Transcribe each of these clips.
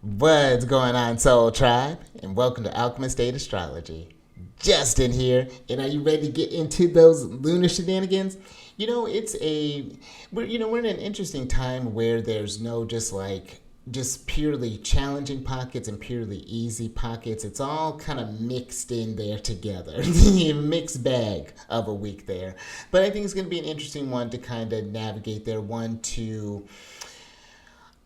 What's going on, Soul Tribe? And welcome to Alchemist Astrology. Justin here, and are you ready to get into those lunar shenanigans? We're in an interesting time where there's no just purely challenging pockets and purely easy pockets. It's all kind of mixed in there together. Mixed bag of a week there. But I think it's going to be an interesting one to kind of navigate there. One to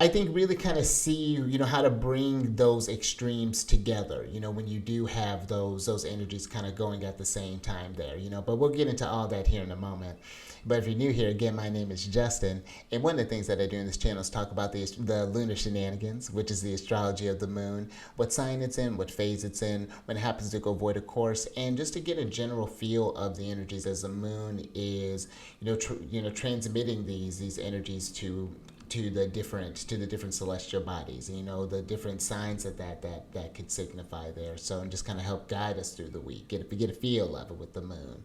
I think really kind of see, how to bring those extremes together, when you do have those energies kind of going at the same time there, but we'll get into all that here in a moment. But if you're new here, again, my name is Justin, and one of the things that I do in this channel is talk about the lunar shenanigans, which is the astrology of the moon, what sign it's in, what phase it's in, when it happens to go void of course, and just to get a general feel of the energies as the moon is, transmitting these energies to the different celestial bodies, the different signs that could signify there. So, and just kind of help guide us through the week, get a feel of it with the moon.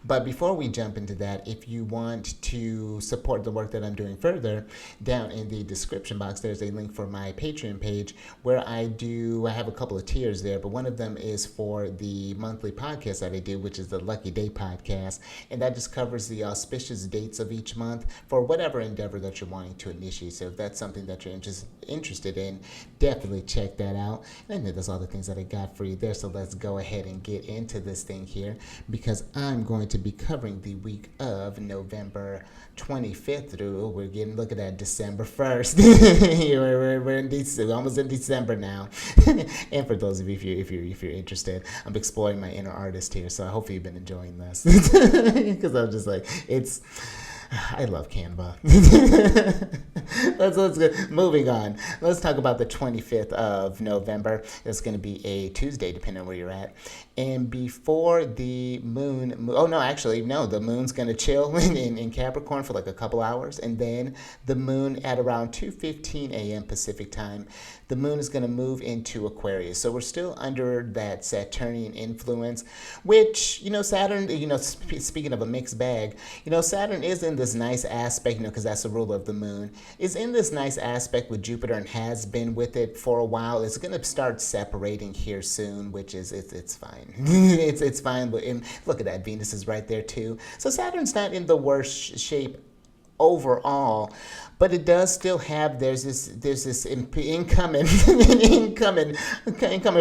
But before we jump into that, if you want to support the work that I'm doing further, down in the description box, there's a link for my Patreon page where I have a couple of tiers there, but one of them is for the monthly podcast that I do, which is the Lucky Day podcast. And that just covers the auspicious dates of each month for whatever endeavor that you're wanting to initiate. So if that's something that you're interested in, definitely check that out. And that's all the things that I got for you there. So let's go ahead and get into this thing here, because I'm going to be covering the week of November 25th through, look at that, December 1st. we're in December, almost in December now. And for those of you, if you're interested, I'm exploring my inner artist here, so I hope you've been enjoying this. Because I'm just like, I love Canva. let's go. Moving on. Let's talk about the 25th of November. It's going to be a Tuesday, depending on where you're at. And before the moon, oh no, actually, no, the moon's going to chill in Capricorn for like a couple hours. And then the moon at around 2:15 a.m. Pacific time, the moon is going to move into Aquarius. So we're still under that Saturnian influence, which, Saturn, speaking of a mixed bag, Saturn is in this nice aspect, because that's the ruler of the moon, is in this nice aspect with Jupiter and has been with it for a while. It's going to start separating here soon, which is, it's fine. it's fine. But look at that, Venus is right there too. So Saturn's not in the worst shape overall, but it does still have, there's this incoming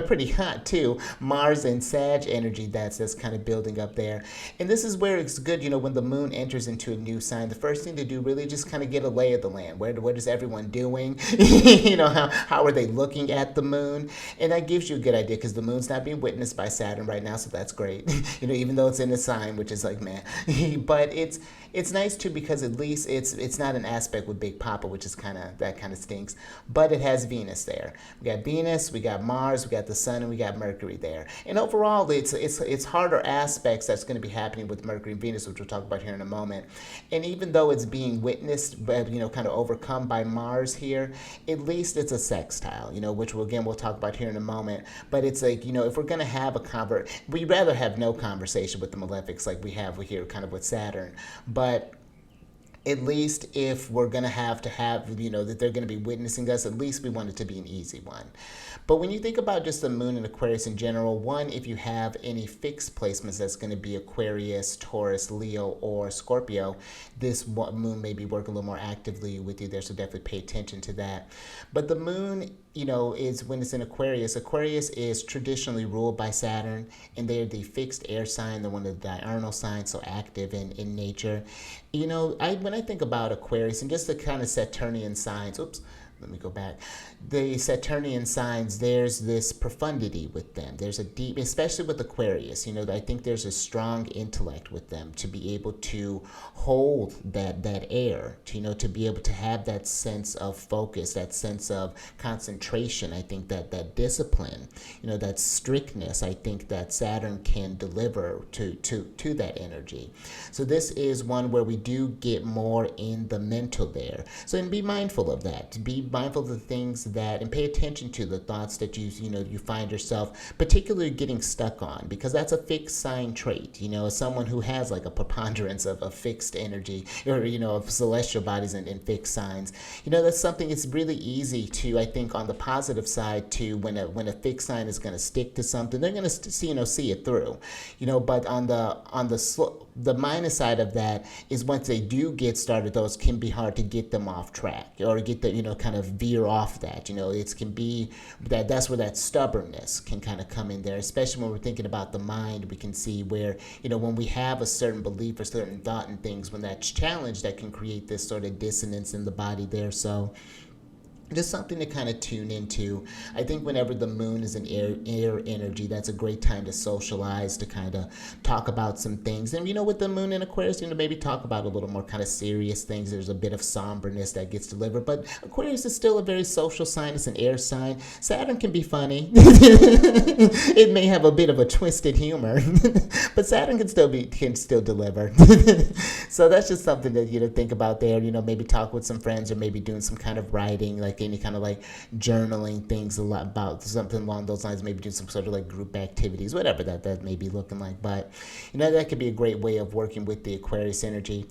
pretty hot too, Mars and Sag energy that's kind of building up there. And this is where it's good, when the moon enters into a new sign, the first thing to do really just kind of get a lay of the land. What is everyone doing? How are they looking at the moon? And that gives you a good idea, because the moon's not being witnessed by Saturn right now, so that's great. Even though it's in a sign, which is like, man. But it's nice too, because at least it's not an aspect with Big Papa, which is kind of stinks. But it has Venus there. We got Venus, we got Mars, we got the Sun, and we got Mercury there. And overall, it's harder aspects that's going to be happening with Mercury and Venus, which we'll talk about here in a moment. And even though it's being witnessed, but kind of overcome by Mars here, at least it's a sextile, which we'll talk about here in a moment. But it's like, if we're going to have we'd rather have no conversation with the malefics like we have here kind of with Saturn. But at least if we're going to have, that they're going to be witnessing us, at least we want it to be an easy one. But when you think about just the moon and Aquarius in general, one, if you have any fixed placements, that's going to be Aquarius, Taurus, Leo, or Scorpio, this moon may be working a little more actively with you there, so definitely pay attention to that. But the moon, is when it's in Aquarius. Aquarius is traditionally ruled by Saturn, and they're the fixed air sign. They're one of the diurnal signs, so active in nature. When I think about Aquarius and just the kind of Saturnian signs, let me go back. The Saturnian signs, there's this profundity with them. There's a deep, especially with Aquarius, I think there's a strong intellect with them to be able to hold that air, to be able to have that sense of focus, that sense of concentration. I think that discipline, that strictness, I think that Saturn can deliver to that energy. So this is one where we do get more in the mental there. So, and be mindful of that. Be mindful of the things that, and pay attention to the thoughts that you find yourself particularly getting stuck on, because that's a fixed sign trait. As someone who has like a preponderance of fixed energy, or of celestial bodies and fixed signs, that's something. It's really easy to, I think, on the positive side, to when a fixed sign is going to stick to something, they're going to see it through. But on the minus side of that is, once they do get started, those can be hard to get them off track, or get the kind of veer off that. It can be that's where that stubbornness can kind of come in there, especially when we're thinking about the mind. We can see where when we have a certain belief or certain thought in things, when that's challenged, that can create this sort of dissonance in the body there. So just something to kind of tune into. I think whenever the moon is in air energy, that's a great time to socialize, to kind of talk about some things. And with the moon in Aquarius, maybe talk about a little more kind of serious things. There's a bit of somberness that gets delivered, but Aquarius is still a very social sign. It's an air sign. Saturn can be funny. It may have a bit of a twisted humor, but Saturn can still deliver. So that's just something to think about there. Maybe talk with some friends, or maybe doing some kind of writing, like any kind of like journaling things, a lot about something along those lines. Maybe do some sort of like group activities, whatever that may be looking like. But that could be a great way of working with the Aquarius energy.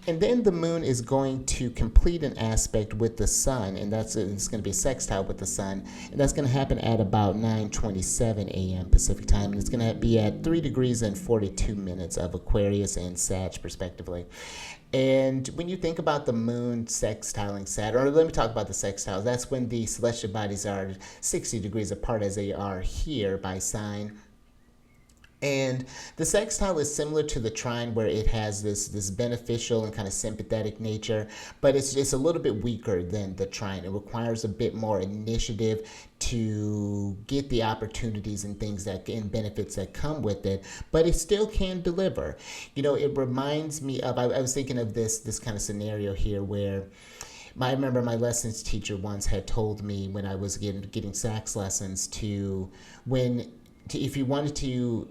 And then the moon is going to complete an aspect with the sun, and it's going to be a sextile with the sun, and that's going to happen at about 9:27 a.m. Pacific time, and it's going to be at 3 degrees and 42 minutes of Aquarius and Sag, respectively. And when you think about the moon sextiling Saturn, or let me talk about the sextiles, that's when the celestial bodies are 60 degrees apart, as they are here by sign. And the sextile is similar to the trine, where it has this beneficial and kind of sympathetic nature, but it's a little bit weaker than the trine. It requires a bit more initiative to get the opportunities and things and benefits that come with it, but it still can deliver. It reminds me of, I was thinking of this kind of scenario here, where I remember my lessons teacher once had told me, when I was getting sax lessons, if you wanted to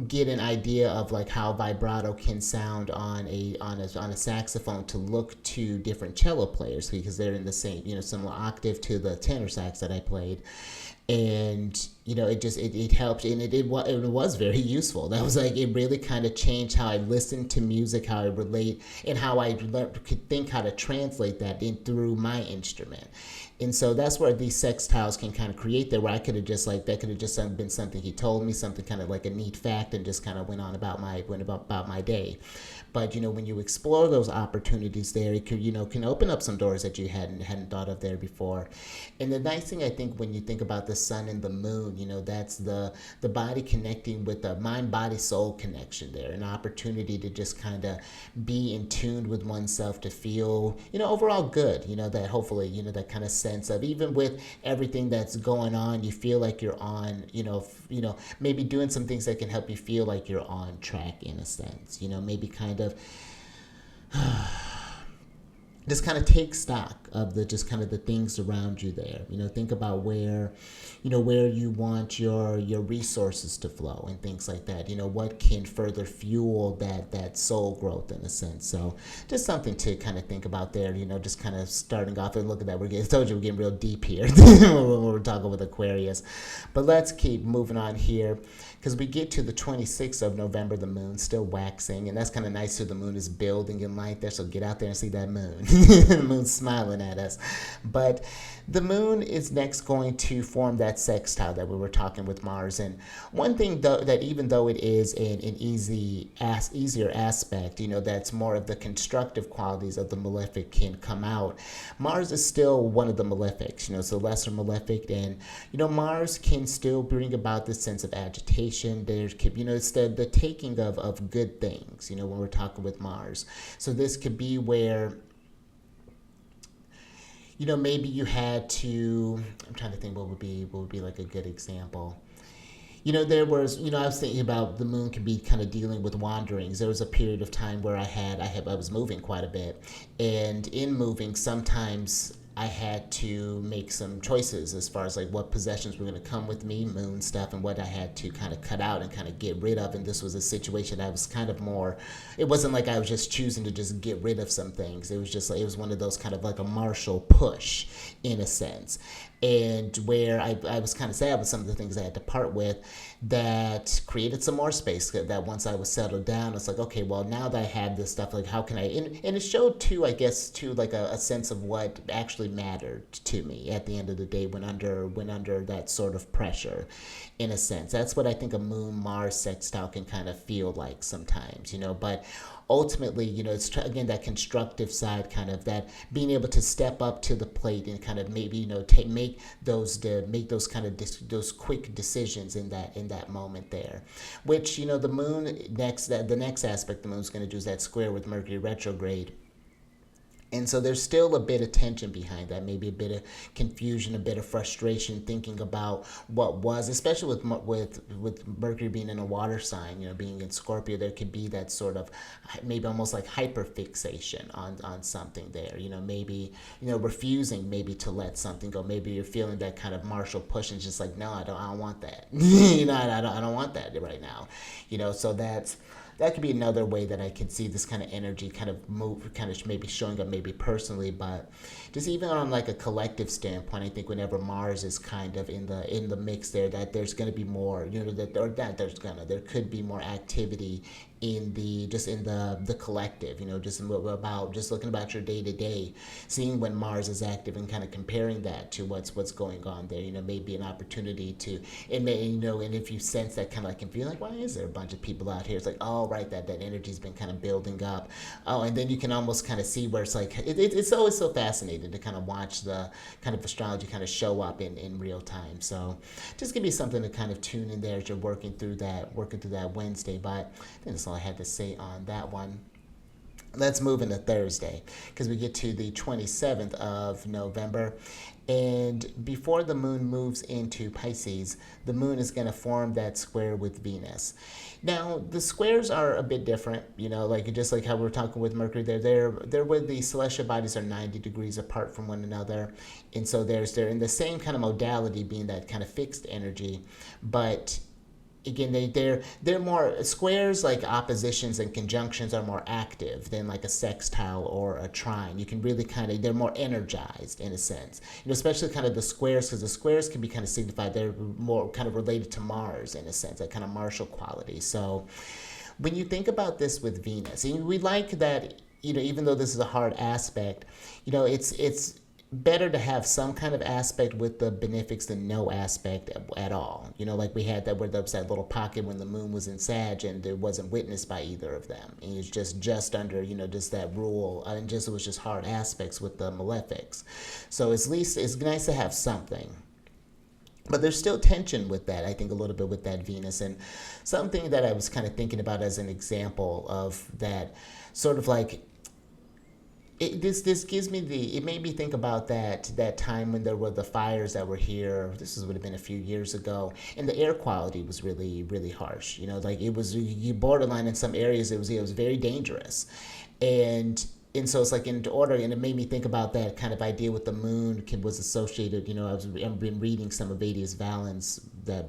get an idea of like how vibrato can sound on a saxophone, to look to different cello players, because they're in the same similar octave to the tenor sax that I played. And it helped, and it was very useful. That was like, it really kind of changed how I listened to music, how I relate, and how I could think how to translate that in through my instrument. And so that's where these sextiles can kind of create there, where I could have just that could have just been something he told me, something kind of like a neat fact, and just kind of went about my day. But when you explore those opportunities there, it could can open up some doors that you hadn't thought of there before. And the nice thing, I think, when you think about the sun and the moon, that's the body connecting with the mind body soul connection there, an opportunity to just kind of be in tune with oneself, to feel overall good, that hopefully that kind of sense of, even with everything that's going on, you feel like you're on maybe doing some things that can help you feel like you're on track, in a sense. Maybe kind of just kind of take stock of the things around you there. Think about where you want your resources to flow, and things like that. What can further fuel that soul growth, in a sense. So just something to kind of think about there. Just kind of starting off, and look at that. I told you we're getting real deep here when we're talking with Aquarius. But let's keep moving on here, because we get to the 26th of November, the moon's still waxing, and that's kind of nice too. The moon is building in light there, so get out there and see that moon. The moon's smiling at us. But the moon is next going to form that sextile that we were talking with Mars. And one thing, though, that even though it is an easier aspect, that's more of the constructive qualities of the malefic can come out, Mars is still one of the malefics, so lesser malefic. And Mars can still bring about this sense of agitation. There could, it's the taking of good things, when we're talking with Mars. So this could be where maybe you had to, I'm trying to think what would be like a good example. There was, I was thinking about the moon could be kind of dealing with wanderings. There was a period of time where I was moving quite a bit, and in moving, sometimes I had to make some choices as far as like what possessions were going to come with me, moon stuff, and what I had to kind of cut out and kind of get rid of. And this was a situation that was kind of more, it wasn't like I was just choosing to just get rid of some things. It was just like, it was one of those kind of like a Marshall push in a sense. And where I was kind of sad with some of the things I had to part with, that created some more space. That once I was settled down, it's like, okay, well, now that I have this stuff, like how can I, and it showed too, I guess, too, like a sense of what actually mattered to me at the end of the day when under that sort of pressure, in a sense. That's what I think a Moon Mars sextile can kind of feel like sometimes, but ultimately, it's again that constructive side, kind of that being able to step up to the plate and kind of maybe make those kind of those quick decisions in that moment there, which the moon the next aspect the moon's going to do is that square with Mercury retrograde. And so there's still a bit of tension behind that, maybe a bit of confusion, a bit of frustration, thinking about what was, especially with Mercury being in a water sign, being in Scorpio. There could be that sort of maybe almost like hyperfixation on something there. Maybe refusing maybe to let something go. Maybe you're feeling that kind of Marshall push and just like, no, I don't want that. I don't want that right now. So that could be another way that I could see this kind of energy kind of move, kind of maybe showing up maybe personally, but just even on like a collective standpoint, I think whenever Mars is kind of in the mix there, that there's going to be more, there could be more activity in the collective, just about just looking about your day to day, seeing when Mars is active and kind of comparing that to what's going on there, maybe an opportunity to, and if you sense that kind of like, and feel like, why is there a bunch of people out here? It's like, oh, right, that energy's been kind of building up. Oh, and then you can almost kind of see where it's like, it's always so fascinating to kind of watch the kind of astrology kind of show up in real time. So just give me something to kind of tune in there as you're working through that Wednesday. But I think that's all I had to say on that one. Let's move into Thursday, because we get to the 27th of November. And before the moon moves into Pisces, the moon is going to form that square with Venus. Now, the squares are a bit different, like just like how we're talking with Mercury, they're where the celestial bodies are 90 degrees apart from one another. And so they're in the same kind of modality, being that kind of fixed energy, but again, they're more squares, like oppositions and conjunctions are more active than like a sextile or a trine. You can really they're more energized in a sense, especially kind of the squares, because the squares can be kind of signified, they're more kind of related to Mars in a sense, that kind of martial quality. So when you think about this with Venus, and we like that, even though this is a hard aspect, it's better to have some kind of aspect with the benefics than no aspect at all. Like we had that where there was that little pocket when the moon was in Sag and it wasn't witnessed by either of them. And it was just under, just that rule. And it was just hard aspects with the malefics. So at least it's nice to have something. But there's still tension with that, I think, a little bit with that Venus. And something that I was kind of thinking about as an example of that, sort of like, this gives me it made me think about that time when there were the fires that were here. This would have been a few years ago, and the air quality was really, really harsh. Like it was, you borderline in some areas. It was very dangerous, and so it's like in order, and it made me think about that kind of idea with the moon was associated. I've been reading some of Adius Valens,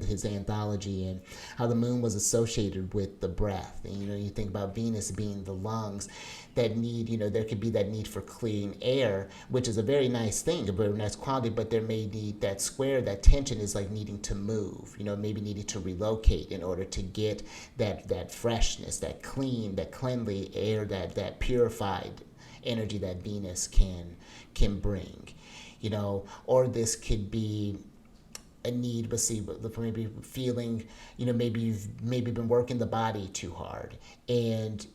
his anthology, and how the moon was associated with the breath. And you think about Venus being the lungs that need, there could be that need for clean air, which is a very nice thing, a very nice quality, but there may need that square, that tension is like needing to move, maybe needing to relocate in order to get that freshness, that clean, that cleanly air, that purified energy that Venus can bring, or this could be a need, but see, maybe feeling, maybe you've been working the body too hard, and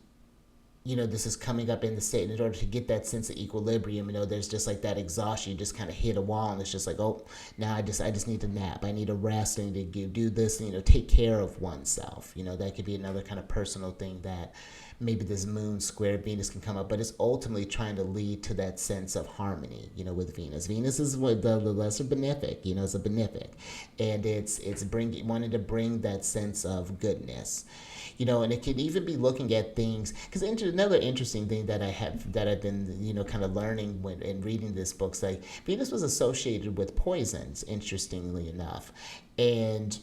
this is coming up in the state. In order to get that sense of equilibrium, there's just like that exhaustion. You just kind of hit a wall, and it's just like, oh, now I just need to nap. I need a rest. I need to do this. Take care of oneself. That could be another kind of personal thing that maybe this moon square Venus can come up, but it's ultimately trying to lead to that sense of harmony, with Venus. Venus is what the lesser benefic, it's a benefic, and it's wanting to bring that sense of goodness, and it could even be looking at things, because another interesting thing that I've been, kind of learning when and reading this book's like Venus was associated with poisons, interestingly enough. And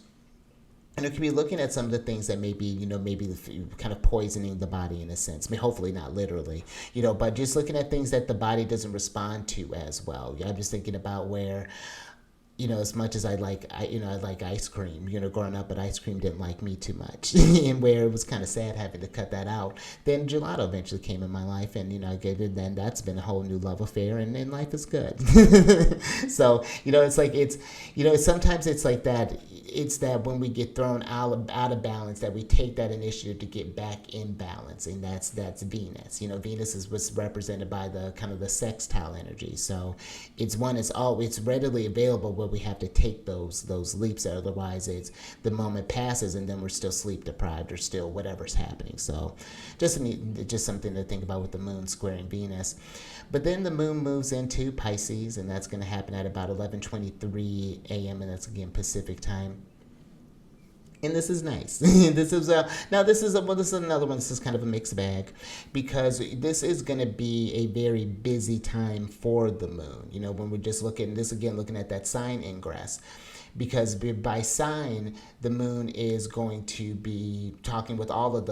it could be looking at some of the things that maybe, maybe kind of poisoning the body in a sense. I mean, hopefully not literally, but just looking at things that the body doesn't respond to as well. I'm just thinking about where, as much as I like ice cream, growing up, but ice cream didn't like me too much, and where it was kind of sad having to cut that out. Then gelato eventually came in my life, and I get it. Then that's been a whole new love affair, and life is good. So it's like sometimes it's like that. It's that when we get thrown out of balance, that we take that initiative to get back in balance, and that's Venus. Venus is what's represented by the kind of the sextile energy. So it's it's readily available, but we have to take those leaps. Otherwise, it's the moment passes, and then we're still sleep deprived or still whatever's happening. So just something to think about with the moon squaring Venus. But then the moon moves into Pisces, and that's going to happen at about 11:23 a.m. and that's again Pacific time. And this is nice. This is another one. This is kind of a mixed bag, because this is going to be a very busy time for the moon. When we're just looking at that sign ingress, because by sign the moon is going to be talking with all of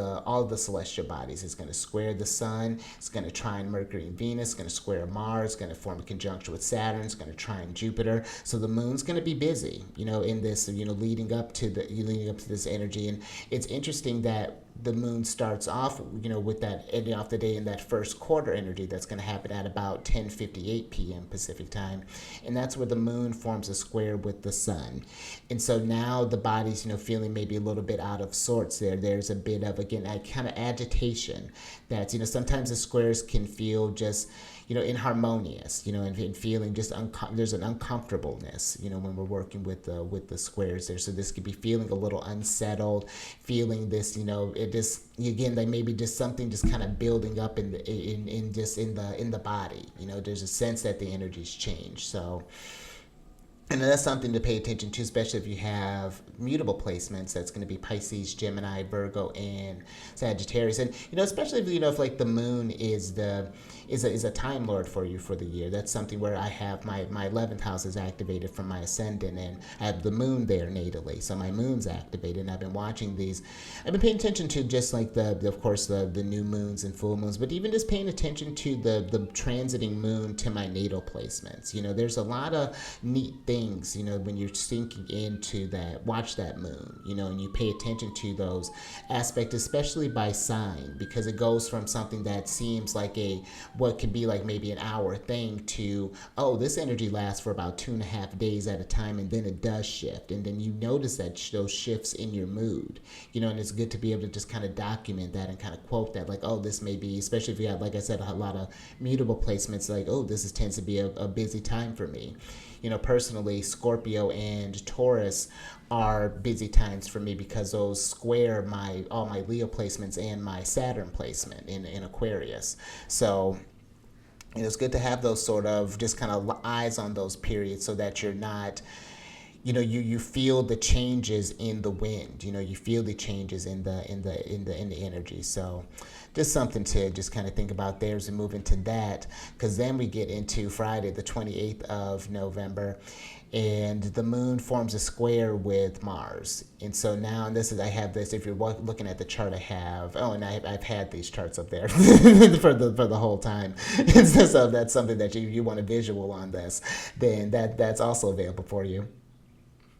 the celestial bodies. It's going to square the sun. It's going to trine Mercury and Venus. It's going to square Mars. It's going to form a conjunction with Saturn. It's going to trine Jupiter. So the moon's going to be busy, in this, leading up to this energy. And it's interesting that the moon starts off, with that ending off the day in that first quarter energy that's going to happen at about 10:58 p.m. Pacific time, and that's where the moon forms a square with the sun. And so now the body's, feeling maybe a little bit out of sorts there. There's a bit of, again, a kind of agitation that, sometimes the squares can feel just, inharmonious, and feeling just there's an uncomfortableness, when we're working with the squares there. So this could be feeling a little unsettled, feeling this, it just, again, like maybe just something just kind of building up in the body. There's a sense that the energy's changed. So. And that's something to pay attention to, especially if you have mutable placements. That's going to be Pisces, Gemini, Virgo, and Sagittarius. And especially if like the moon is a time lord for you for the year. That's something where I have my 11th house is activated from my ascendant, and I have the moon there natally. So my moon's activated, and I've been watching these. I've been paying attention to just like of course the new moons and full moons, but even just paying attention to the transiting moon to my natal placements. There's a lot of neat things, when you're sinking into that, watch that moon, and you pay attention to those aspects, especially by sign, because it goes from something that seems like what could be like maybe an hour thing to, this energy lasts for about 2.5 days at a time, and then it does shift, and then you notice those shifts in your mood, and it's good to be able to just kind of document that and kind of quote that, like, this may be, especially if you have, like I said, a lot of mutable placements, like, this tends to be a busy time for me. Personally, Scorpio and Taurus are busy times for me, because those square all my Leo placements and my Saturn placement in Aquarius. So it's good to have those sort of just kind of eyes on those periods, so that you're not, you feel the changes in the wind. You feel the changes in the energy. So just something to just kind of think about there as we move into that, because then we get into Friday, the 28th of November, and the moon forms a square with Mars. And so now, and I have this, if you're looking at the chart I have, and I've had these charts up there for the whole time. So that's something that you want a visual on this, then that's also available for you.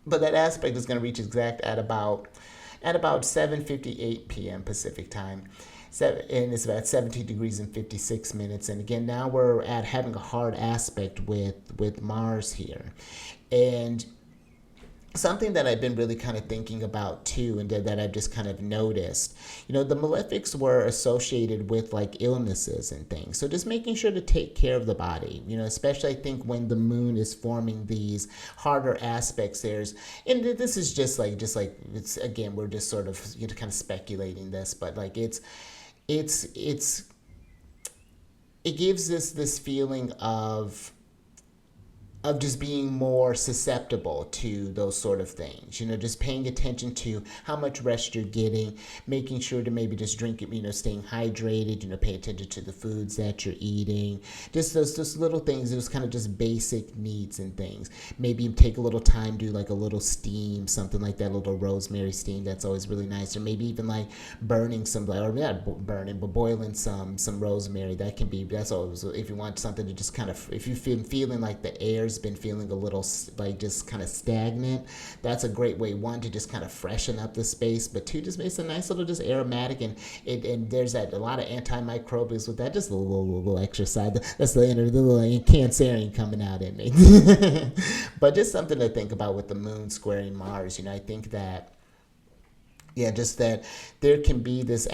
But that aspect is going to reach exact at about 7:58 p.m. Pacific time. And it's about 17 degrees and 56 minutes. And again, now we're at having a hard aspect with Mars here. And something that I've been really kind of thinking about too, and that I've just kind of noticed, the malefics were associated with like illnesses and things. So just making sure to take care of the body, especially I think when the moon is forming these harder aspects, and this is just like it's, again, we're just sort of, kind of speculating this, but like it gives this feeling of of just being more susceptible to those sort of things. Just paying attention to how much rest you're getting, making sure to maybe just drink it, staying hydrated, pay attention to the foods that you're eating. Just little things, those kind of just basic needs and things. Maybe take a little time, do like a little steam, something like that, a little rosemary steam. That's always really nice. Or maybe even like burning some, or not burning, but boiling some rosemary. That's always, if you want something to just kind of, if you've been feeling like the air's been feeling a little like just kind of stagnant, that's a great way, one, to just kind of freshen up the space, but two, just makes a nice little just aromatic, and there's a lot of antimicrobials with that, just a little exercise. That's the little Cancerian coming out at me. But just something to think about with the moon squaring Mars. I think that, yeah, just that there can be this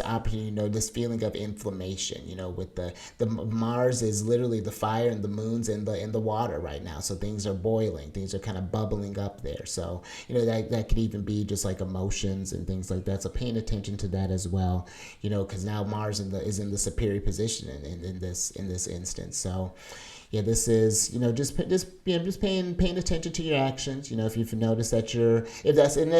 opportunity, this feeling of inflammation, with the Mars is literally the fire, and the moon's in the water right now, so things are boiling, things are kind of bubbling up there. So that could even be just like emotions and things like that. So paying attention to that as well, because now Mars is in the superior position in this instance. So yeah, this is just paying attention to your actions. If you've noticed that if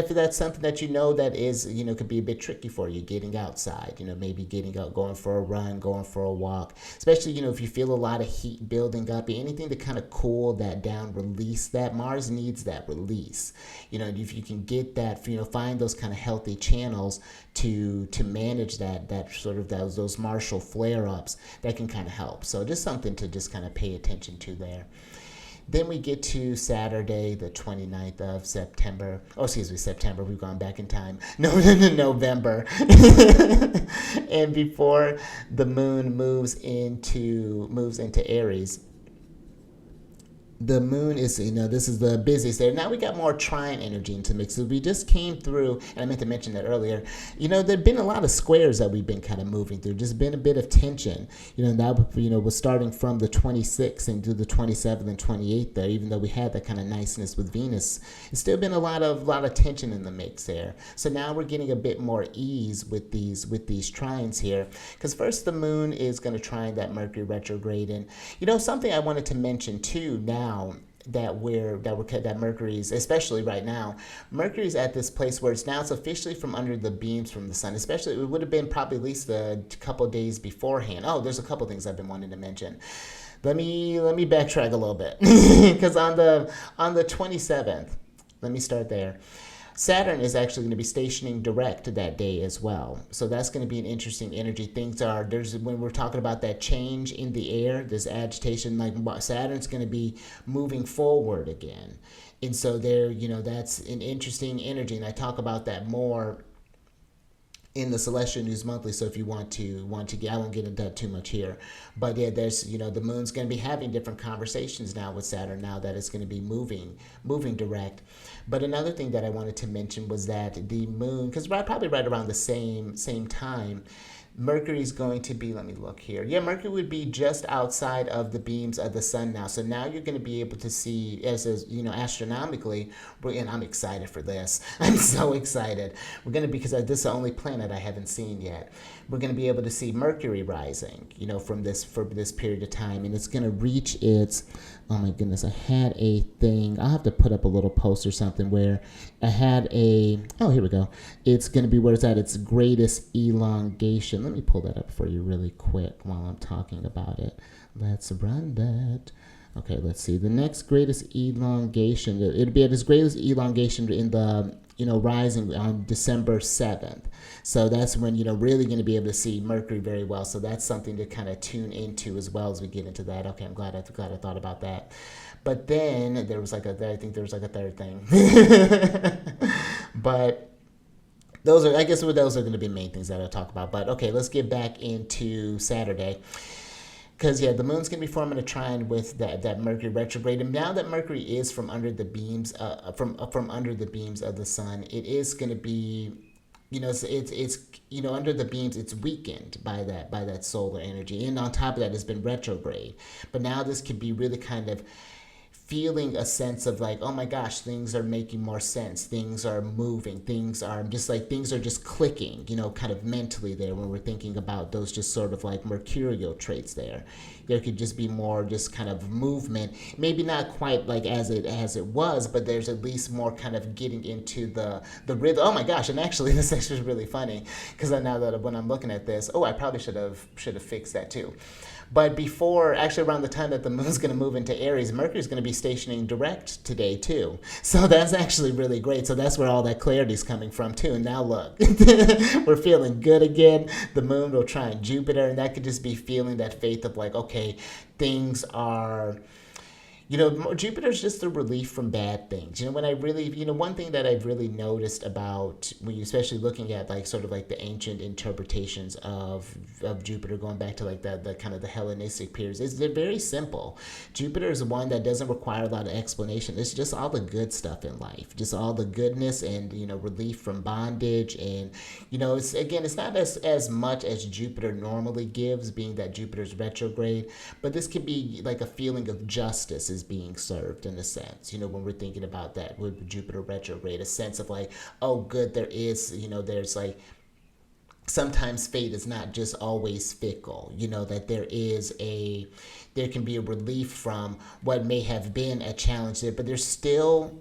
that's something that that is could be a bit tricky for you, getting outside. Maybe getting out, going for a run, going for a walk. Especially if you feel a lot of heat building up, anything to kind of cool that down, release that. Mars needs that release. If you can get that, find those kind of healthy channels to manage that sort of those Martial flare ups, that can kind of help. So just something to just kind of pay attention to there. Then we get to Saturday, the 29th of September. Oh, excuse me, September. We've gone back in time. No, November. And before the moon moves into Aries, the moon is, this is the busiest there. Now we got more trine energy into mix. So we just came through, and I meant to mention that earlier, there've been a lot of squares that we've been kind of moving through. Just been a bit of tension. That, was starting from the 26th and to the 27th and 28th there, even though we had that kind of niceness with Venus. It's still been a lot of tension in the mix there. So now we're getting a bit more ease with these trines here. Because first the moon is going to trine that Mercury retrograde. And, something I wanted to mention too now, that Mercury's, especially right now, Mercury's at this place where it's officially from under the beams from the sun. Especially, it would have been probably at least a couple of days beforehand. Oh, there's a couple things I've been wanting to mention. Let me backtrack a little bit, because on the 27th, let me start there. Saturn is actually going to be stationing direct that day as well. So that's going to be an interesting energy. When we're talking about that change in the air, this agitation, like Saturn's going to be moving forward again. And so that's an interesting energy. And I talk about that more in the Celestial News Monthly. So if you want to get, I won't get into that too much here, but yeah, there's the moon's going to be having different conversations now with Saturn, now that it's going to be moving direct. But another thing that I wanted to mention was that the moon, because probably right around the same time, Mercury's going to be, let me look here. Yeah, Mercury would be just outside of the beams of the sun now. So now you're going to be able to see, astronomically, and I'm excited for this. I'm so excited. We're going to, because this is the only planet I haven't seen yet. We're going to be able to see Mercury rising, for this period of time. And it's going to reach its, oh my goodness, I had a thing. I'll have to put up a little post or something where I had oh, here we go. It's going to be where it's at its greatest elongation. Let me pull that up for you really quick while I'm talking about it. Let's run that. Okay, let's see. The next greatest elongation, it'll be at its greatest elongation in the, rising on December 7th. So that's when, really going to be able to see Mercury very well. So that's something to kind of tune into as well as we get into that. Okay, I'm glad I thought about that. But then there was I think there was a third thing. But those are going to be main things that I'll talk about. But okay, let's get back into Saturday. Because, yeah, the moon's going to be forming a trine with that Mercury retrograde. And now that Mercury is from under the beams from under the beams of the sun, it is going to be, it's under the beams, it's weakened by that solar energy. And on top of that, it's been retrograde. But now this could be really kind of feeling a sense of like, oh my gosh, things are making more sense, things are moving, things are just clicking, kind of mentally there when we're thinking about those just sort of like mercurial traits there. There could just be more just kind of movement, maybe not quite like as it was, but there's at least more kind of getting into the rhythm. Oh my gosh, and actually this actually is really funny because now that when I'm looking at this, I probably should have fixed that too. But before, actually around the time that the moon's going to move into Aries, Mercury's going to be stationing direct today too. So that's actually really great. So that's where all that clarity is coming from too. And now look, we're feeling good again. The moon will trine Jupiter, and that could just be feeling that faith of like, okay, things are, Jupiter's just a relief from bad things. When I really, one thing that I've really noticed about when you, especially looking at like sort of like the ancient interpretations of Jupiter, going back to like the kind of the Hellenistic periods, is they're very simple. Jupiter is one that doesn't require a lot of explanation. It's just all the good stuff in life, just all the goodness and relief from bondage, and it's not as much as Jupiter normally gives, being that Jupiter's retrograde, but this could be like a feeling of justice is being served in a sense, when we're thinking about that with Jupiter retrograde, a sense of like, oh good, there's like sometimes fate is not just always fickle, that there can be a relief from what may have been a challenge there, but there's still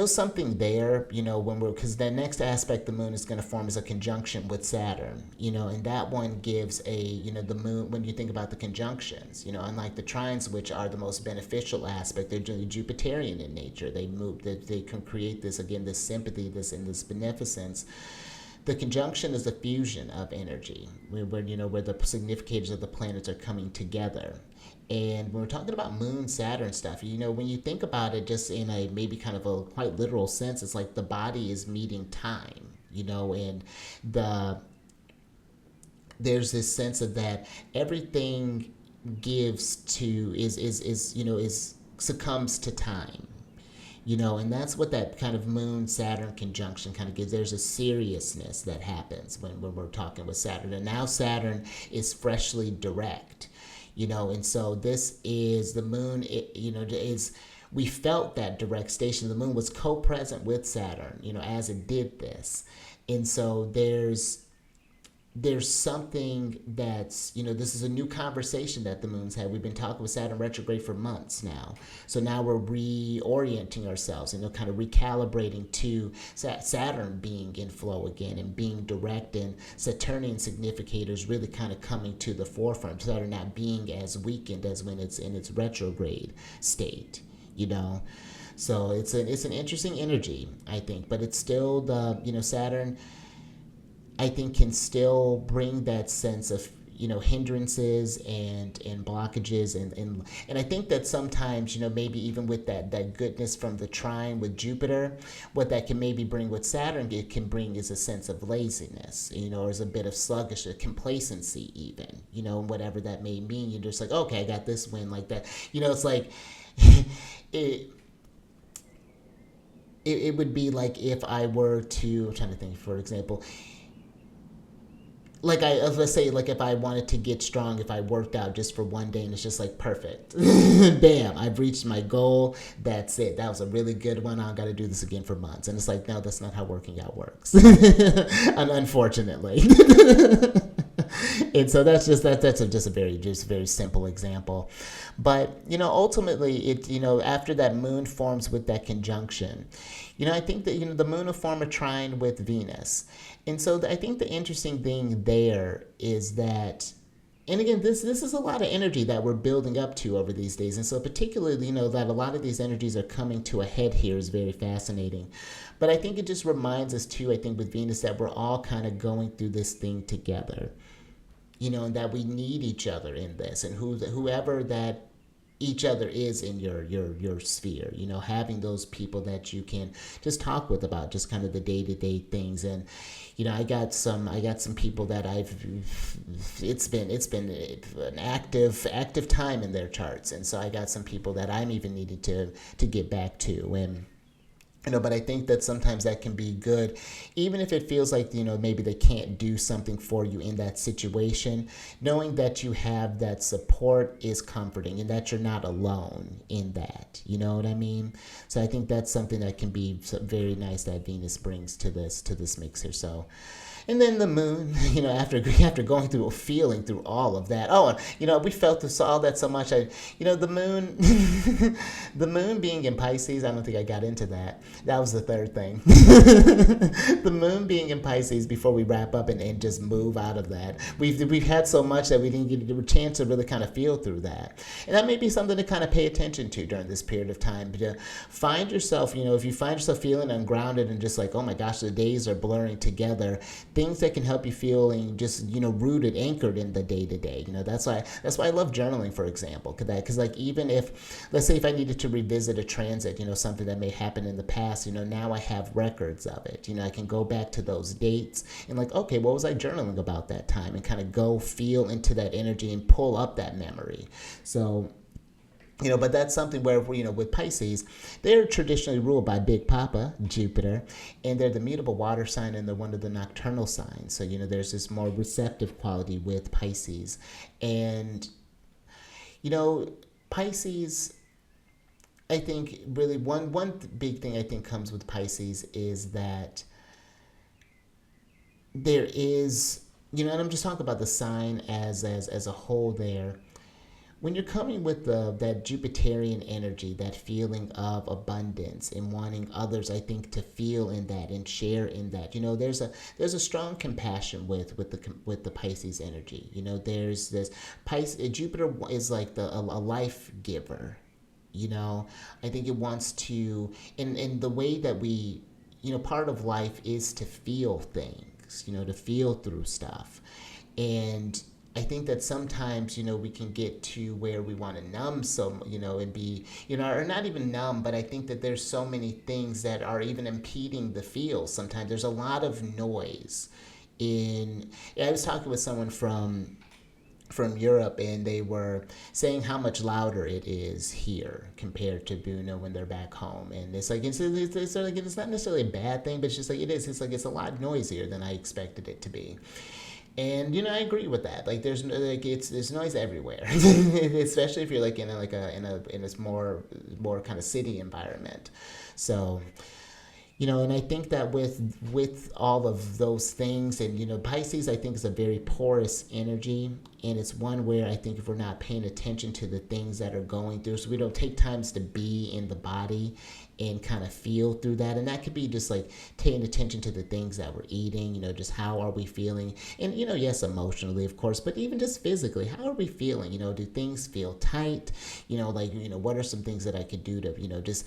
something there, because the next aspect the moon is going to form is a conjunction with Saturn, and that one gives the moon, when you think about the conjunctions, unlike the trines, which are the most beneficial aspect, they're generally Jupiterian in nature. They can create this, again, this sympathy, and this beneficence. The conjunction is the fusion of energy, where the significators of the planets are coming together. And when we're talking about moon Saturn stuff, when you think about it just in a maybe kind of a quite literal sense, it's like the body is meeting time, and there's this sense of that everything is succumbs to time. And that's what that kind of moon Saturn conjunction kind of gives. There's a seriousness that happens when we're talking with Saturn, and now Saturn is freshly direct. And so this is the moon, we felt that direct station. The moon was co-present with Saturn, as it did this. And so there's something that's, this is a new conversation that the moon's had. We've been talking with Saturn retrograde for months now. So now we're reorienting ourselves, kind of recalibrating to Saturn being in flow again and being direct, and Saturnian significators really kind of coming to the forefront. Saturn not being as weakened as when it's in its retrograde state, So it's an interesting energy, I think, but it's still Saturn, I think, can still bring that sense of hindrances and blockages, and I think that sometimes maybe even with that goodness from the trine with Jupiter, what that can maybe bring with Saturn, it can bring is a sense of laziness, or is a bit of sluggishness, complacency even, whatever that may mean. You're just like, okay, I got this win like that, it's like it would be like if I were to, I'm trying to think, for example, let's say, like if I wanted to get strong, if I worked out just for one day and it's just like perfect, bam, I've reached my goal. That's it. That was a really good one. I got to do this again for months. And it's like, no, that's not how working out works. Unfortunately. And so that's just a very simple example. But ultimately, after that moon forms with that conjunction, I think that the moon will form a trine with Venus. And so I think the interesting thing there is that, and again, this is a lot of energy that we're building up to over these days. And so particularly, that a lot of these energies are coming to a head here is very fascinating. But I think it just reminds us too, I think with Venus, that we're all kind of going through this thing together, and that we need each other in this, and whoever that each other is in your sphere, having those people that you can just talk with about just kind of the day-to-day things. And I got some people that it's been an active time in their charts, and so I got some people that I'm even needed to get back to. And But I think that sometimes that can be good, even if it feels like, maybe they can't do something for you in that situation. Knowing that you have that support is comforting, and that you're not alone in that. You know what I mean? So I think that's something that can be very nice that Venus brings to this mixer. So, and then the moon, after going through feeling through all of that. Oh, and we felt this all that so much. The moon, the moon being in Pisces. I don't think I got into that. That was the third thing. The moon being in Pisces. Before we wrap up and just move out of that, we've had so much that we didn't get a chance to really kind of feel through that, and that may be something to kind of pay attention to during this period of time. To find yourself, if you find yourself feeling ungrounded and just like, oh my gosh, the days are blurring together, things that can help you feeling just rooted, anchored in the day to day. That's why I love journaling, for example, because like, even if, let's say, if I needed to revisit a transit, something that may happen in the past, now I have records of it. I can go back to those dates and like, okay, what was I journaling about that time, and kind of go feel into that energy and pull up that memory. So, but that's something where, with Pisces, they're traditionally ruled by Big Papa, Jupiter, and they're the mutable water sign, and they're one of the nocturnal signs. So, there's this more receptive quality with Pisces. And, Pisces, I think really one big thing I think comes with Pisces is that there is, and I'm just talking about the sign as a whole there. When you're coming with that Jupiterian energy, that feeling of abundance and wanting others, I think, to feel in that and share in that, there's a strong compassion with the Pisces energy. There's this Jupiter is like a life giver. I think it wants to, in the way that we, part of life is to feel things, to feel through stuff, and I think that sometimes, we can get to where we want to numb and be, or not even numb, but I think that there's so many things that are even impeding the feel. Sometimes there's a lot of noise I was talking with someone from Europe, and they were saying how much louder it is here compared to when they're back home. And it's like, it's not necessarily a bad thing, but it's just like, it's like, it's a lot noisier than I expected it to be. And I agree with that. Like, there's noise everywhere, especially if you're like in a more kind of city environment. So, and I think that with all of those things, and Pisces, I think, is a very porous energy, and it's one where I think if we're not paying attention to the things that are going through, so we don't take times to be in the body and kind of feel through that. And that could be just like paying attention to the things that we're eating, just how are we feeling, and yes, emotionally, of course, but even just physically, how are we feeling? Do things feel tight? What are some things that I could do to just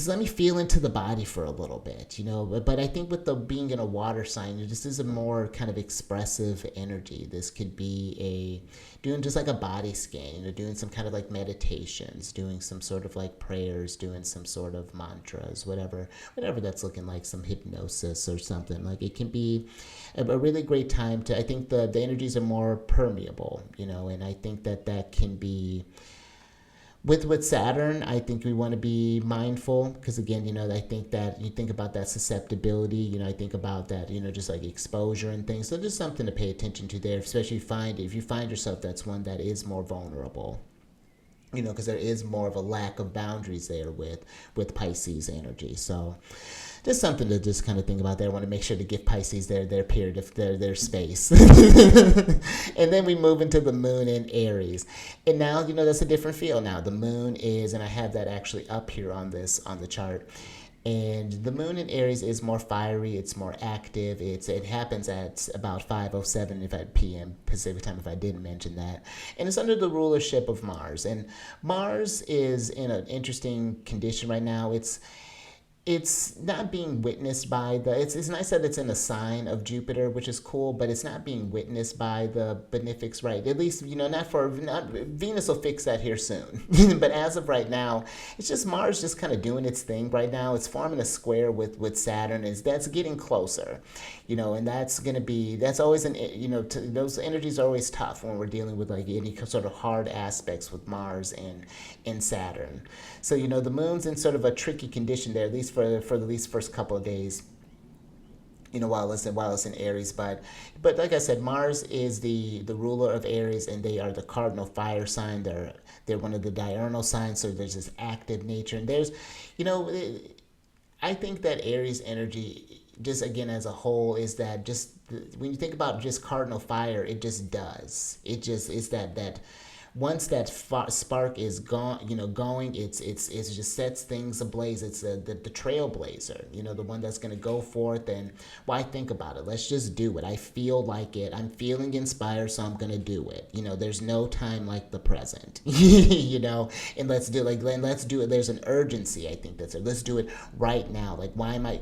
let me feel into the body for a little bit, But I think with the being in a water sign, this is a more kind of expressive energy. This could be doing just like a body scan, doing some kind of like meditations, doing some sort of like prayers, doing some sort of mantras, whatever that's looking like, some hypnosis or something. Like, it can be a really great time to, I think the energies are more permeable, and I think that can be. With Saturn, I think we want to be mindful, because again, I think that you think about that susceptibility, I think about that, just like exposure and things. So there's something to pay attention to there, especially if you find yourself that's one that is more vulnerable, because there is more of a lack of boundaries there with Pisces energy. So just something to just kind of think about there. I want to make sure to give Pisces their period of their space. And then we move into the moon in Aries. And now, that's a different feel now. The moon is, and I have that actually up here on the chart. And the moon in Aries is more fiery, it's more active. It happens at about 5:07 p.m. Pacific time, if I didn't mention that. And it's under the rulership of Mars. And Mars is in an interesting condition right now. It's not being witnessed by it's nice that it's in a sign of Jupiter, which is cool, but it's not being witnessed by the benefics, right? At least, not Venus will fix that here soon. But as of right now, it's just Mars just kind of doing its thing right now. It's forming a square with Saturn, that's getting closer, and that's always those energies are always tough when we're dealing with like any sort of hard aspects with Mars and Saturn. So, the moon's in sort of a tricky condition there, at least for at least first couple of days, while it's in Aries. But like I said, Mars is the ruler of Aries, and they are the cardinal fire sign. They're one of the diurnal signs, so there's this active nature, and there's, you know, I think that Aries energy, just again as a whole, is that just when you think about just cardinal fire, it just does. It just is that once that spark is gone, going, it just sets things ablaze. It's the trailblazer, the one that's going to go forth and, why think about it? Let's just do it. I feel like it. I'm feeling inspired, so I'm going to do it. There's no time like the present, and let's do it. There's an urgency. I think that's it. Let's do it right now. Like, why am I,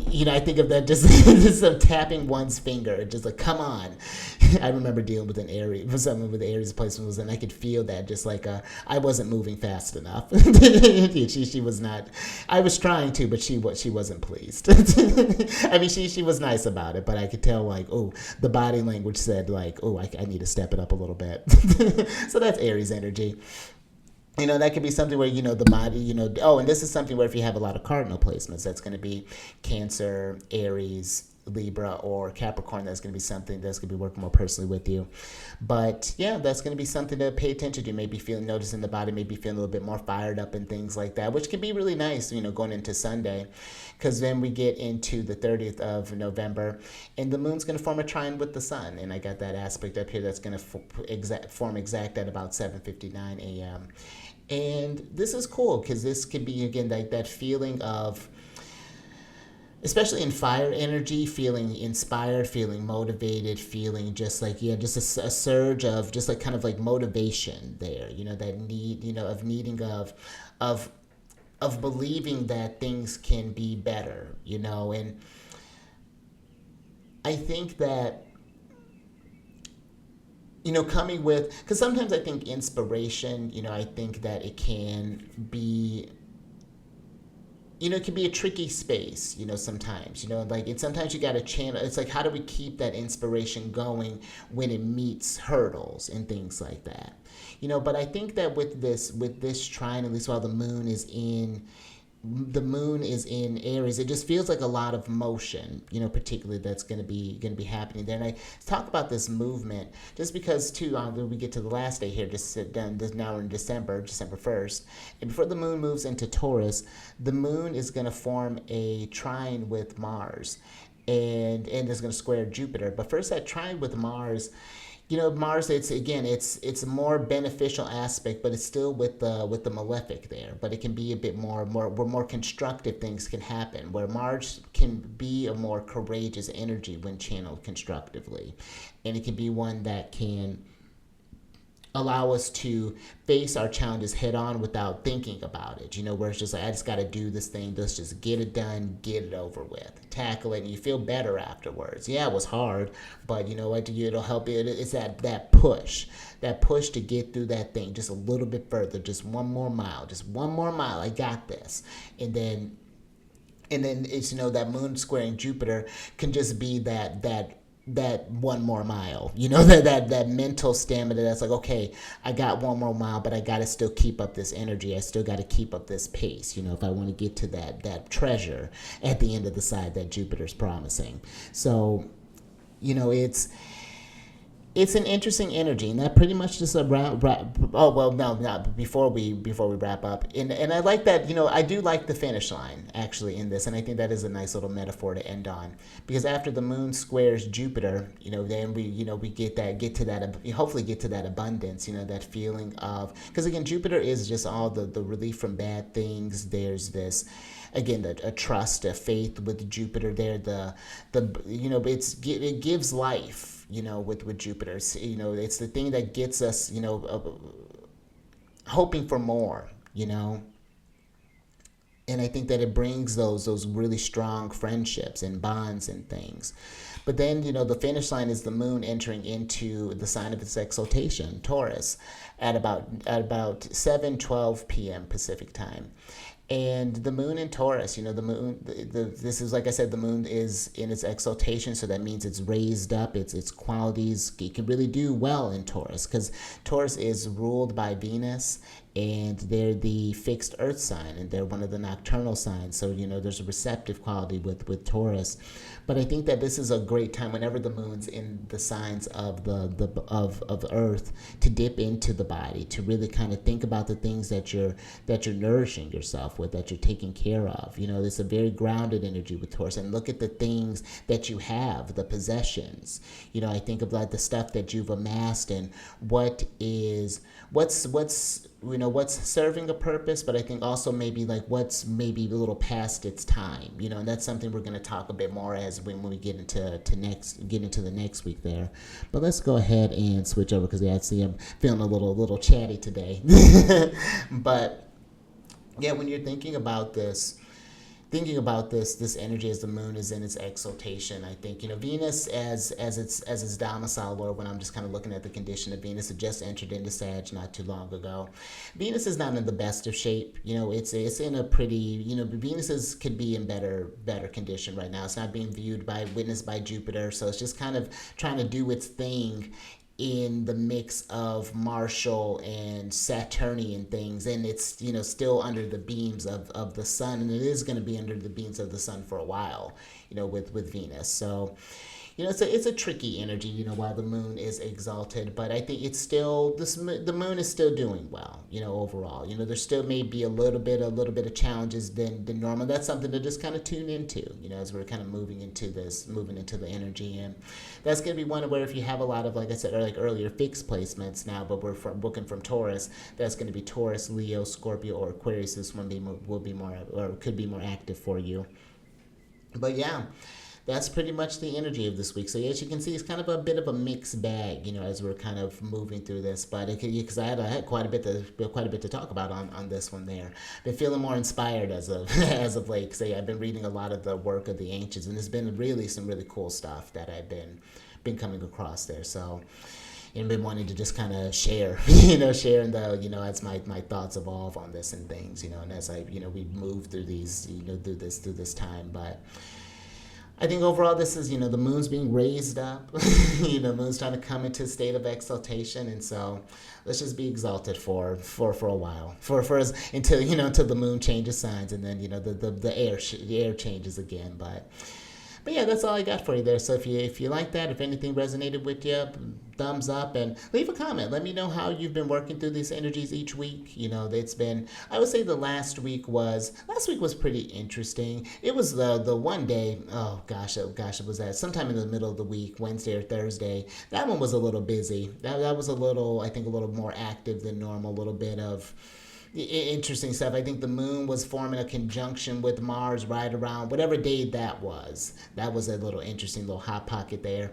I think of that just, just tapping one's finger, just like, come on. I remember dealing with someone with Aries placement, and I could feel that, just like I wasn't moving fast enough. she was not. I was trying to, but she wasn't pleased. I mean, she was nice about it, but I could tell, like, oh, the body language said, like, oh, I need to step it up a little bit. So that's Aries energy. That could be something where, the body, and this is something where if you have a lot of cardinal placements, that's going to be Cancer, Aries, Libra, or Capricorn. That's going to be something that's going to be working more personally with you. But yeah, that's going to be something to pay attention to. Maybe noticing the body, maybe feeling a little bit more fired up and things like that, which can be really nice, going into Sunday, because then we get into the 30th of November, and the moon's going to form a trine with the sun. And I got that aspect up here that's going to form exact at about 7:59 a.m. And this is cool because this could be, again, like that feeling of, especially in fire energy, feeling inspired, feeling motivated, feeling just like, just a surge of just like kind of like motivation there, that need, of needing of believing that things can be better, and I think that, coming with, because sometimes I think inspiration, I think that it can be, it can be a tricky space, sometimes, sometimes you got to channel. It's like, how do we keep that inspiration going when it meets hurdles and things like that, but I think that with this trine, at least while the moon is in Aries, it just feels like a lot of motion, particularly that's going to be happening there. And I talk about this movement just because too, we get to the last day here, just sit down. Now we're in December 1st, and before the moon moves into Taurus, the moon is going to form a trine with Mars, and it's going to square Jupiter. But first, that trine with Mars. Mars, it's a more beneficial aspect, but it's still with the malefic there. But it can be a bit more where more constructive things can happen, where Mars can be a more courageous energy when channeled constructively, and it can be one that can allow us to face our challenges head on without thinking about it, where it's just like, I just got to do this thing, let's just get it done, get it over with, tackle it, and you feel better afterwards. Yeah, it was hard, but you know what, it'll help you. It's that push to get through that thing just a little bit further, just one more mile, I got this. And then it's, that moon squaring Jupiter can just be that one more mile, that mental stamina that's like, okay, I got one more mile, but I got to still keep up this energy. I still got to keep up this pace, if I want to get to that treasure at the end of the side that Jupiter's promising. So, it's an interesting energy, and that pretty much just oh well, no, not before we wrap up. And I like that, I do like the finish line actually in this, and I think that is a nice little metaphor to end on, because after the moon squares Jupiter, then we hopefully get to that abundance, that feeling of, because again, Jupiter is just all the relief from bad things. There's this, again, a trust, a faith with Jupiter there. It gives life. With Jupiter, it's the thing that gets us, hoping for more, and I think that it brings those really strong friendships and bonds and things. But then, the finish line is the moon entering into the sign of its exaltation, Taurus, at about 7:12 p.m. Pacific time. And the moon in Taurus, the moon, this is, like I said, the moon is in its exaltation, so that means it's raised up, its qualities. It can really do well in Taurus, because Taurus is ruled by Venus, and they're the fixed earth sign, and they're one of the nocturnal signs. So, there's a receptive quality with Taurus. But I think that this is a great time whenever the moon's in the signs of of Earth, to dip into the body, to really kind of think about the things that you're nourishing yourself with, that you're taking care of. It's a very grounded energy with Taurus. And look at the things that you have, the possessions. I think of like the stuff that you've amassed, and what's serving a purpose, but I think also maybe like what's maybe a little past its time, and that's something we're going to talk a bit more as when we get into the next week there. But let's go ahead and switch over, because I see I'm feeling a little chatty today. But yeah, when you're thinking about this energy as the moon is in its exaltation, I think, Venus as its domicile lord, when I'm just kind of looking at the condition of Venus, it just entered into Sag not too long ago. Venus is not in the best of shape. It's in a pretty, Venus could be in better condition right now. It's not being witnessed by Jupiter, so it's just kind of trying to do its thing in the mix of martial and Saturnian things, and it's still under the beams of the sun, and it is going to be under the beams of the sun for a while, with Venus. So it's a tricky energy, while the moon is exalted, but I think it's still, the moon is still doing well, overall. There still may be a little bit of challenges than normal. That's something to just kind of tune into, as we're kind of moving into the energy. And that's going to be one where if you have a lot of, like I said, earlier, fixed placements now, but we're booking from Taurus, that's going to be Taurus, Leo, Scorpio, or Aquarius. This one will be more, or could be more active for you. But yeah, that's pretty much the energy of this week. So as you can see, it's kind of a bit of a mixed bag, as we're kind of moving through this. But because I had quite a bit to talk about on this one there. Been feeling more inspired as of as of late. Because I've been reading a lot of the work of the ancients, and there's been really some really cool stuff that I've been coming across there. So, and been wanting to just kind of share, sharing as my thoughts evolve on this and things, and as we move through these, through this time. But I think overall this is, the moon's being raised up. The moon's trying to come into a state of exaltation, and so let's just be exalted for a while, until the moon changes signs, and then the air changes again. But yeah, that's all I got for you there. So if you like that, if anything resonated with you, thumbs up, and leave a comment. Let me know how you've been working through these energies each week. It's been, I would say last week was pretty interesting. It was the one day, it was sometime in the middle of the week, Wednesday or Thursday. That one was a little busy. That was I think a little more active than normal, a little bit of interesting stuff. I think the moon was forming a conjunction with Mars right around whatever day that was. That was a little interesting little hot pocket there.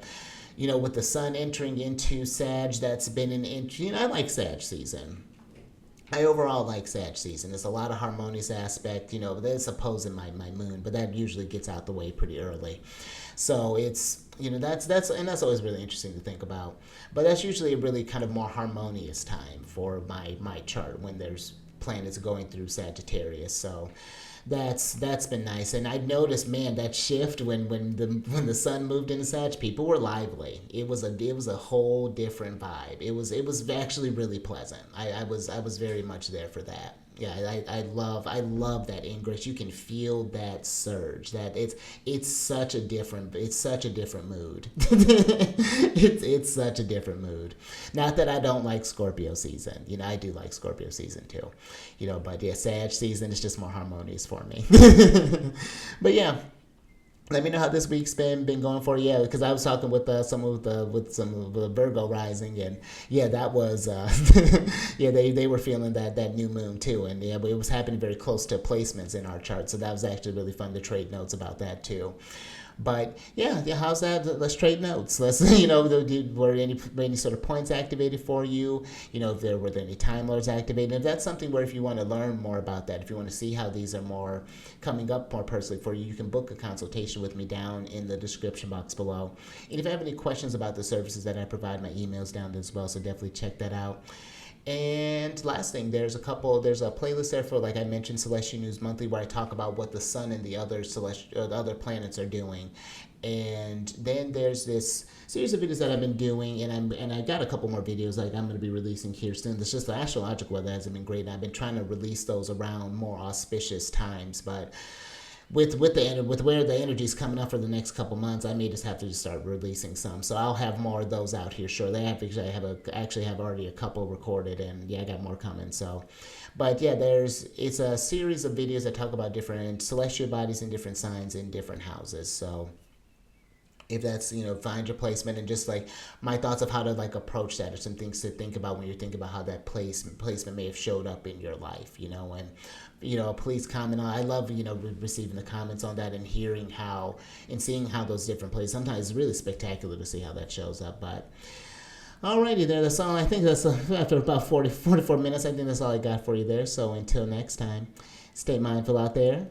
With the sun entering into Sag, that's been I like Sag season. I overall like Sag season. There's a lot of harmonious aspect, there's opposing my moon, but that usually gets out the way pretty early. So it's, that's always really interesting to think about. But that's usually a really kind of more harmonious time for my chart, when there's planets going through Sagittarius. So that's been nice. And I noticed, man, that shift when the sun moved into Sag, people were lively. It was a whole different vibe. It was actually really pleasant. I was very much there for that. Yeah, I love that ingress. You can feel that surge. That it's such a different mood. it's such a different mood. Not that I don't like Scorpio season. I do like Scorpio season too. But yeah, Sag season is just more harmonious for me. But yeah. Let me know how this week's been going for you. Yeah, because I was talking with some of the Virgo rising, and yeah, that was yeah, they were feeling that new moon too, and yeah, but it was happening very close to placements in our chart, so that was actually really fun to trade notes about that too. But yeah, how's that? Let's trade notes. Let's were any sort of points activated for you? If there were any time lords activated. If that's something where if you want to learn more about that, if you want to see how these are more coming up more personally for you, you can book a consultation with me down in the description box below. And if you have any questions about the services that I provide, my email's down there as well. So definitely check that out. And last thing, there's a playlist there for, like I mentioned, Celestial News Monthly, where I talk about what the sun and the other planets are doing. And then there's this series of videos that I've been doing, and I got a couple more videos like I'm going to be releasing here soon. It's just the astrological weather hasn't been great, and I've been trying to release those around more auspicious times, but with where the energy's coming up for the next couple months, I may just have to start releasing some. So I'll have more of those out here shortly. I actually have already a couple recorded, and I got more coming. So, but yeah, it's a series of videos that talk about different celestial bodies and different signs in different houses. So if that's find your placement, and just like my thoughts of how to like approach that, or some things to think about when you're thinking about how that placement may have showed up in your life, and please comment on. I love receiving the comments on that, and hearing how and seeing how those different places. Sometimes it's really spectacular to see how that shows up. But alrighty there, that's all. I think that's after about 44 minutes. I think that's all I got for you there. So until next time, stay mindful out there.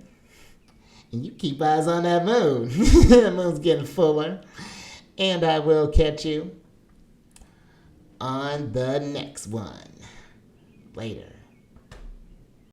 And you keep eyes on that moon. The moon's getting fuller. And I will catch you on the next one. Later.